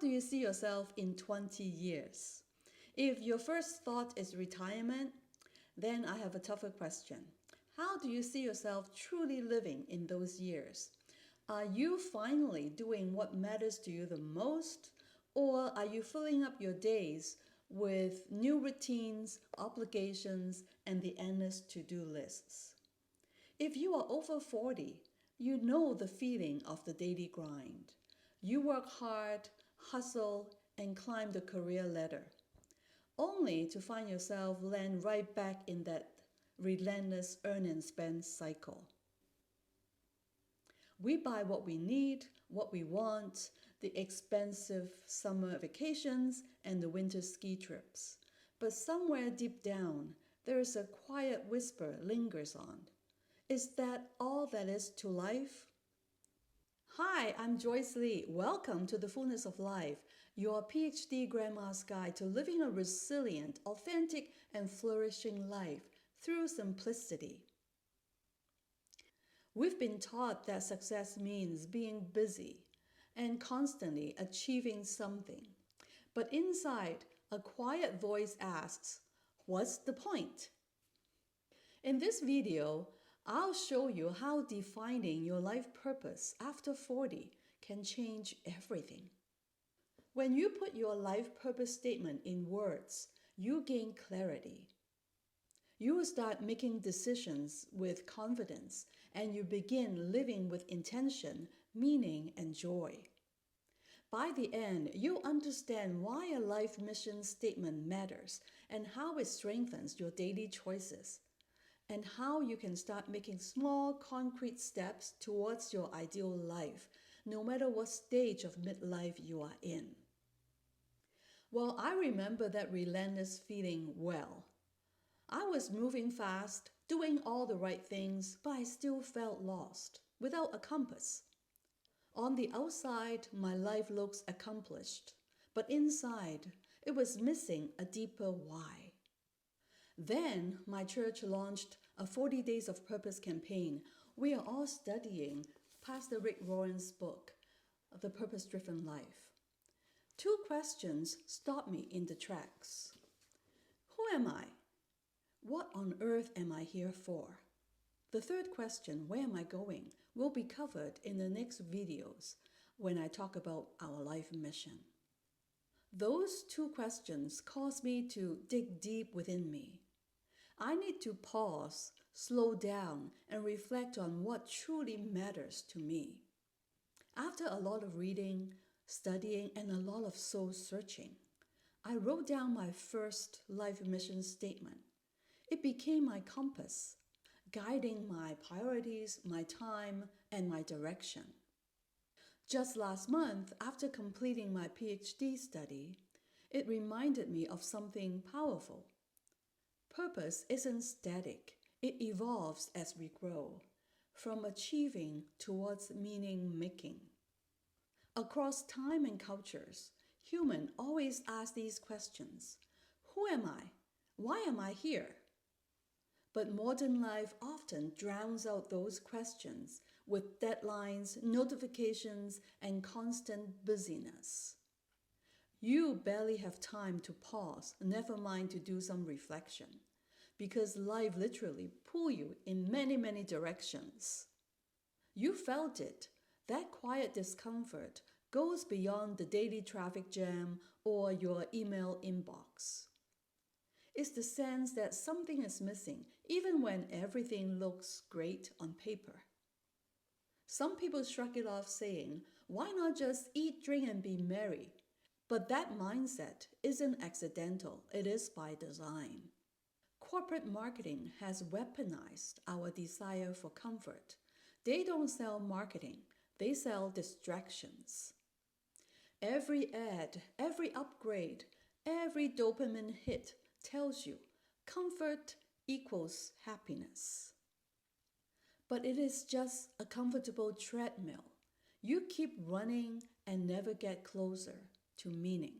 do you see yourself in 20 years? If your first thought is retirement, then I have a tougher question. How do you see yourself truly living in those years? Are you finally doing what matters to you the most? Or are you filling up your days with new routines, obligations, and the endless to-do lists? If you are over 40, you know the feeling of the daily grind. You work hard, hustle, and climb the career ladder, only to find yourself land right back in that relentless earn and spend cycle. We buy what we need, what we want, the expensive summer vacations and the winter ski trips. But somewhere deep down, there is a quiet whisper lingers on. Is that all that is to life? Hi, I'm Joyce Lee. Welcome to the Fullness of Life, your PhD grandma's guide to living a resilient, authentic, and flourishing life through simplicity. We've been taught that success means being busy and constantly achieving something. But inside, a quiet voice asks, what's the point? In this video, I'll show you how defining your life purpose after 40 can change everything. When you put your life purpose statement in words, you gain clarity. You will start making decisions with confidence, and you begin living with intention, meaning, and joy. By the end, you'll understand why a life mission statement matters and how it strengthens your daily choices, and how you can start making small, concrete steps towards your ideal life, no matter what stage of midlife you are in. Well, I remember that relentless feeling well. I was moving fast, doing all the right things, but I still felt lost, without a compass. On the outside, my life looks accomplished, but inside, it was missing a deeper why. Then, my church launched a 40 Days of Purpose campaign. We are all studying Pastor Rick Warren's book, The Purpose-Driven Life. Two questions stopped me in the tracks. Who am I? What on earth am I here for? The third question, where am I going, will be covered in the next videos when I talk about our life mission. Those two questions caused me to dig deep within me. I need to pause, slow down, and reflect on what truly matters to me. After a lot of reading, studying, and a lot of soul searching, I wrote down my first life mission statement. It became my compass, guiding my priorities, my time, and my direction. Just last month, after completing my PhD study, it reminded me of something powerful. Purpose isn't static. It evolves as we grow, from achieving towards meaning-making. Across time and cultures, humans always ask these questions. Who am I? Why am I here? But modern life often drowns out those questions with deadlines, notifications, and constant busyness. You barely have time to pause, never mind to do some reflection, because life literally pulls you in many, many directions. You felt it. That quiet discomfort goes beyond the daily traffic jam or your email inbox. It's the sense that something is missing, even when everything looks great on paper. Some people shrug it off saying, why not just eat, drink, and be merry? But that mindset isn't accidental, it is by design. Corporate marketing has weaponized our desire for comfort. They don't sell marketing, they sell distractions. Every ad, every upgrade, every dopamine hit tells you comfort equals happiness. But it is just a comfortable treadmill. You keep running and never get closer to meaning.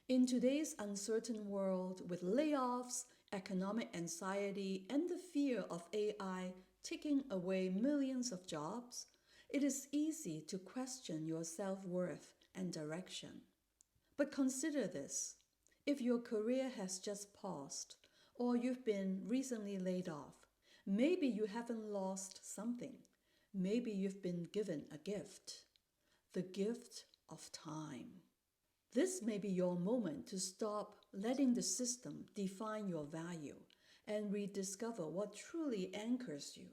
In today's uncertain world with layoffs, economic anxiety, and the fear of AI taking away millions of jobs, it is easy to question your self-worth and direction. But consider this. If your career has just paused, or you've been recently laid off, maybe you haven't lost something. Maybe you've been given a gift. The gift of time. This may be your moment to stop letting the system define your value and rediscover what truly anchors you.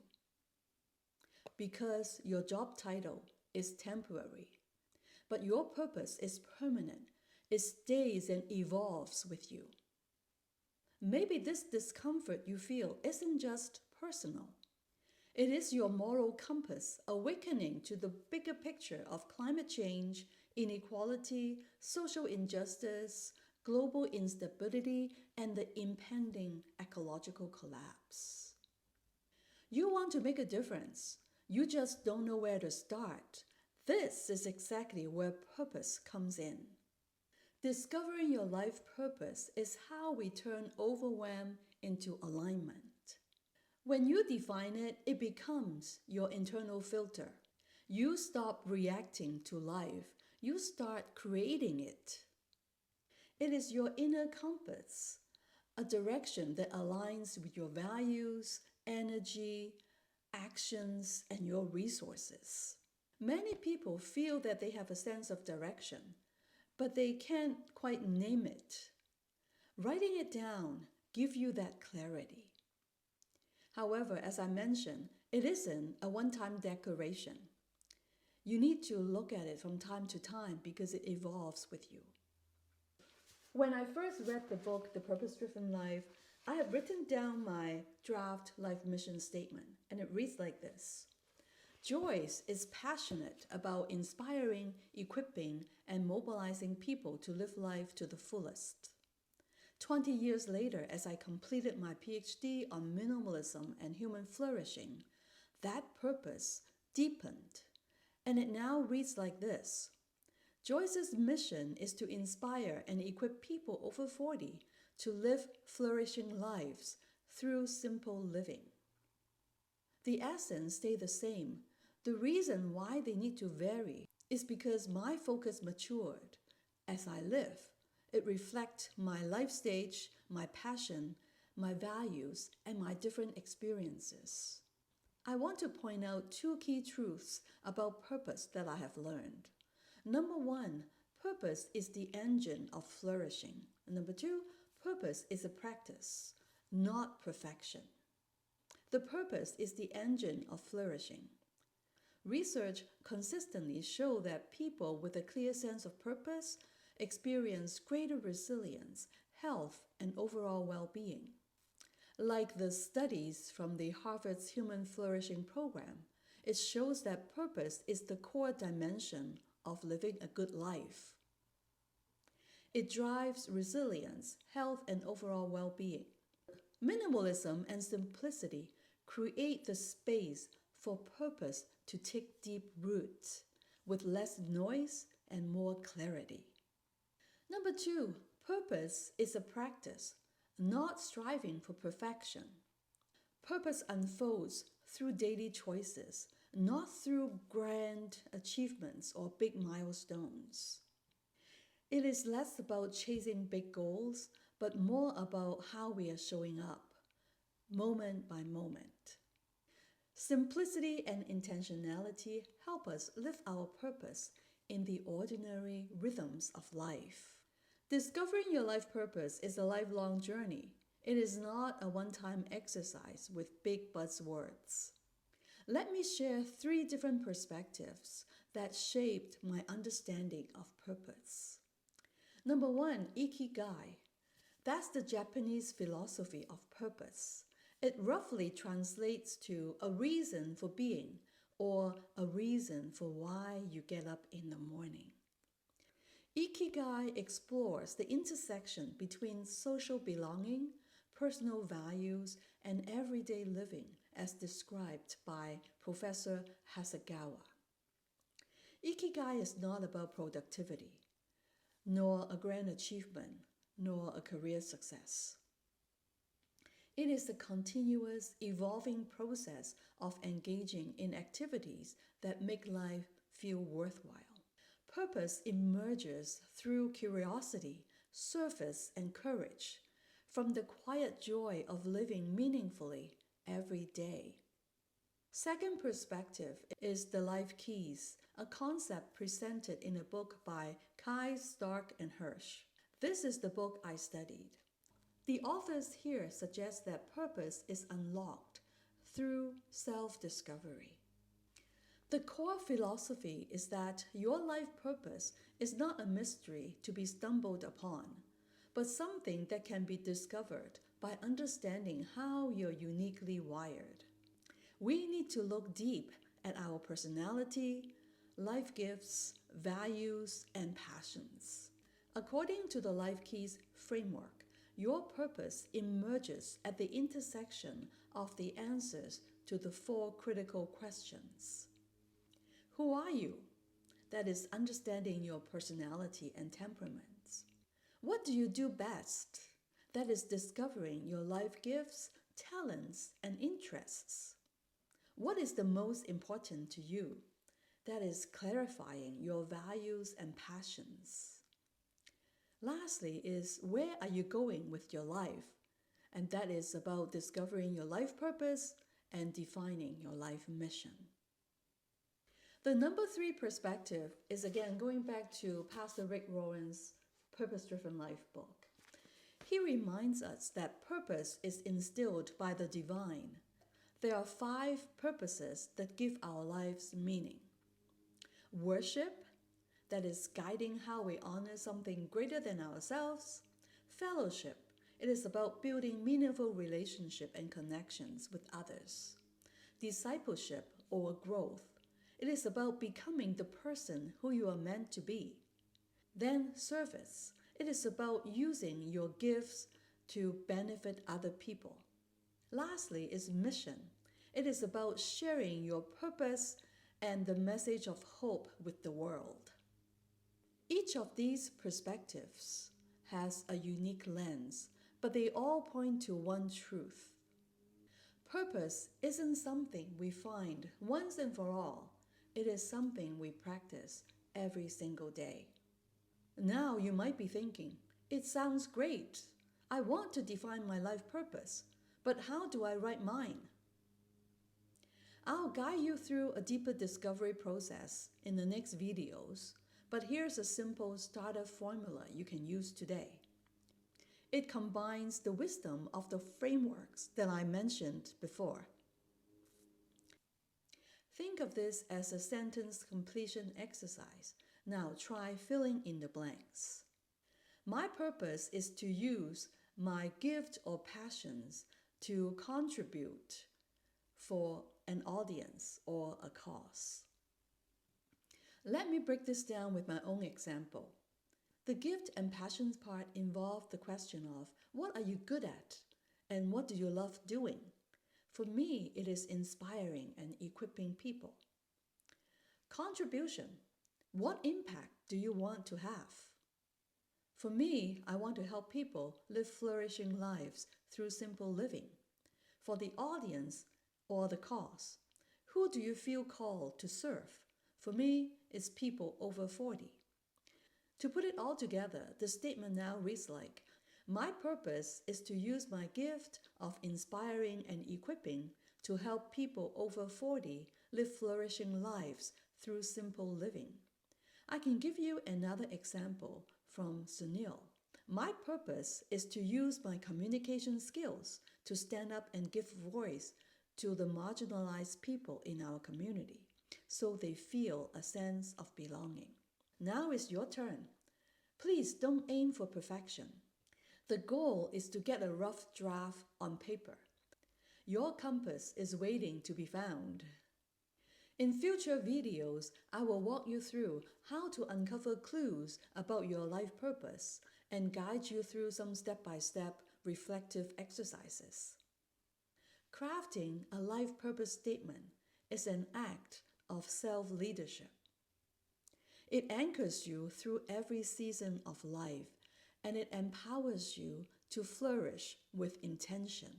Because your job title is temporary, but your purpose is permanent. It stays and evolves with you. Maybe this discomfort you feel isn't just personal. It is your moral compass awakening to the bigger picture of climate change, inequality, social injustice, global instability, and the impending ecological collapse. You want to make a difference. You just don't know where to start. This is exactly where purpose comes in. Discovering your life purpose is how we turn overwhelm into alignment. When you define it, it becomes your internal filter. You stop reacting to life. You start creating it. It is your inner compass, a direction that aligns with your values, energy, actions, and your resources. Many people feel that they have a sense of direction, but they can't quite name it. Writing it down gives you that clarity. However, as I mentioned, it isn't a one-time declaration. You need to look at it from time to time because it evolves with you. When I first read the book, The Purpose-Driven Life, I have written down my draft life mission statement, and it reads like this. Joyce is passionate about inspiring, equipping, and mobilizing people to live life to the fullest. 20 years later, as I completed my PhD on minimalism and human flourishing, that purpose deepened, and it now reads like this. Joyce's mission is to inspire and equip people over 40 to live flourishing lives through simple living. The essence stay the same. The reason why they need to vary is because my focus matured as I live. It reflects my life stage, my passion, my values, and my different experiences. I want to point out two key truths about purpose that I have learned. Number one, purpose is the engine of flourishing. Number two, purpose is a practice, not perfection. The purpose is the engine of flourishing. Research consistently shows that people with a clear sense of purpose experience greater resilience, health, and overall well-being. Like the studies from the Harvard's Human Flourishing Program, it shows that purpose is the core dimension of living a good life. It drives resilience, health, and overall well-being. Minimalism and simplicity create the space for purpose to take deep roots with less noise and more clarity. Number two, purpose is a practice, not striving for perfection. Purpose unfolds through daily choices, not through grand achievements or big milestones. It is less about chasing big goals, but more about how we are showing up, moment by moment. Simplicity and intentionality help us live our purpose in the ordinary rhythms of life. Discovering your life purpose is a lifelong journey. It is not a one-time exercise with big buzzwords. Let me share 3 different perspectives that shaped my understanding of purpose. Number 1, Ikigai. That's the Japanese philosophy of purpose. It roughly translates to a reason for being or a reason for why you get up in the morning. Ikigai explores the intersection between social belonging, personal values, and everyday living as described by Professor Hasegawa. Ikigai is not about productivity, nor a grand achievement, nor a career success. It is a continuous, evolving process of engaging in activities that make life feel worthwhile. Purpose emerges through curiosity, service, and courage, from the quiet joy of living meaningfully every day. Second perspective is the life keys, a concept presented in a book by Kai, Stark, and Hirsch. This is the book I studied. The authors here suggest that purpose is unlocked through self-discovery. The core philosophy is that your life purpose is not a mystery to be stumbled upon, but something that can be discovered by understanding how you're uniquely wired. We need to look deep at our personality, life gifts, values, and passions. According to the Life Keys framework, your purpose emerges at the intersection of the answers to the four critical questions. Who are you? That is understanding your personality and temperaments. What do you do best? That is discovering your life gifts, talents, and interests. What is the most important to you? That is clarifying your values and passions. Lastly is where are you going with your life? And that is about discovering your life purpose and defining your life mission. The number 3 perspective is again going back to Pastor Rick Warren's Purpose Driven Life book. He reminds us that purpose is instilled by the divine. There are 5 purposes that give our lives meaning. Worship, that is guiding how we honor something greater than ourselves. Fellowship, it is about building meaningful relationship and connections with others. Discipleship or growth, it is about becoming the person who you are meant to be. Then service, it is about using your gifts to benefit other people. Lastly is mission. It is about sharing your purpose and the message of hope with the world. Each of these perspectives has a unique lens, but they all point to one truth. Purpose isn't something we find once and for all. It is something we practice every single day. Now you might be thinking, it sounds great. I want to define my life purpose, but how do I write mine? I'll guide you through a deeper discovery process in the next videos, but here's a simple starter formula you can use today. It combines the wisdom of the frameworks that I mentioned before. Think of this as a sentence completion exercise. Now try filling in the blanks. My purpose is to use my gift or passions to contribute for an audience or a cause. Let me break this down with my own example. The gift and passions part involve the question of what are you good at and what do you love doing? For me, it is inspiring and equipping people. Contribution. What impact do you want to have? For me, I want to help people live flourishing lives through simple living. For the audience or the cause, who do you feel called to serve? For me, it's people over 40. To put it all together, the statement now reads like, my purpose is to use my gift of inspiring and equipping to help people over 40 live flourishing lives through simple living. I can give you another example from Sunil. My purpose is to use my communication skills to stand up and give voice to the marginalized people in our community so they feel a sense of belonging. Now is your turn. Please don't aim for perfection. The goal is to get a rough draft on paper. Your compass is waiting to be found. In future videos, I will walk you through how to uncover clues about your life purpose and guide you through some step-by-step reflective exercises. Crafting a life purpose statement is an act of self-leadership. It anchors you through every season of life, and it empowers you to flourish with intention.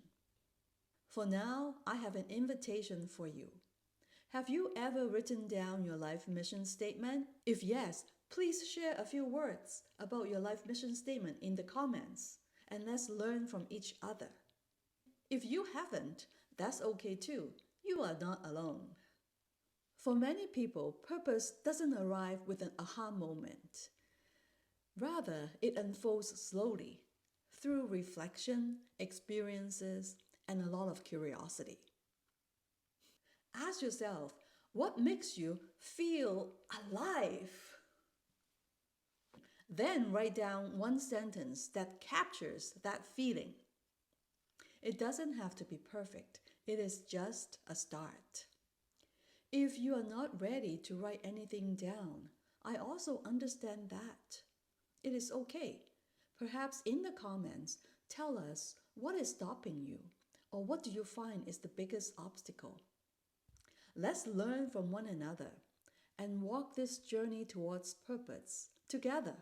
For now, I have an invitation for you. Have you ever written down your life mission statement? If yes, Please share a few words about your life mission statement in the comments, and let's learn from each other. If you haven't, that's okay too. You are not alone. For many people, purpose doesn't arrive with an aha moment. Rather, it unfolds slowly through reflection, experiences, and a lot of curiosity. Ask yourself, what makes you feel alive? Then write down one sentence that captures that feeling. It doesn't have to be perfect, it is just a start. If you are not ready to write anything down, I also understand that. It is okay. Perhaps in the comments, tell us what is stopping you or what do you find is the biggest obstacle. Let's learn from one another and walk this journey towards purpose together.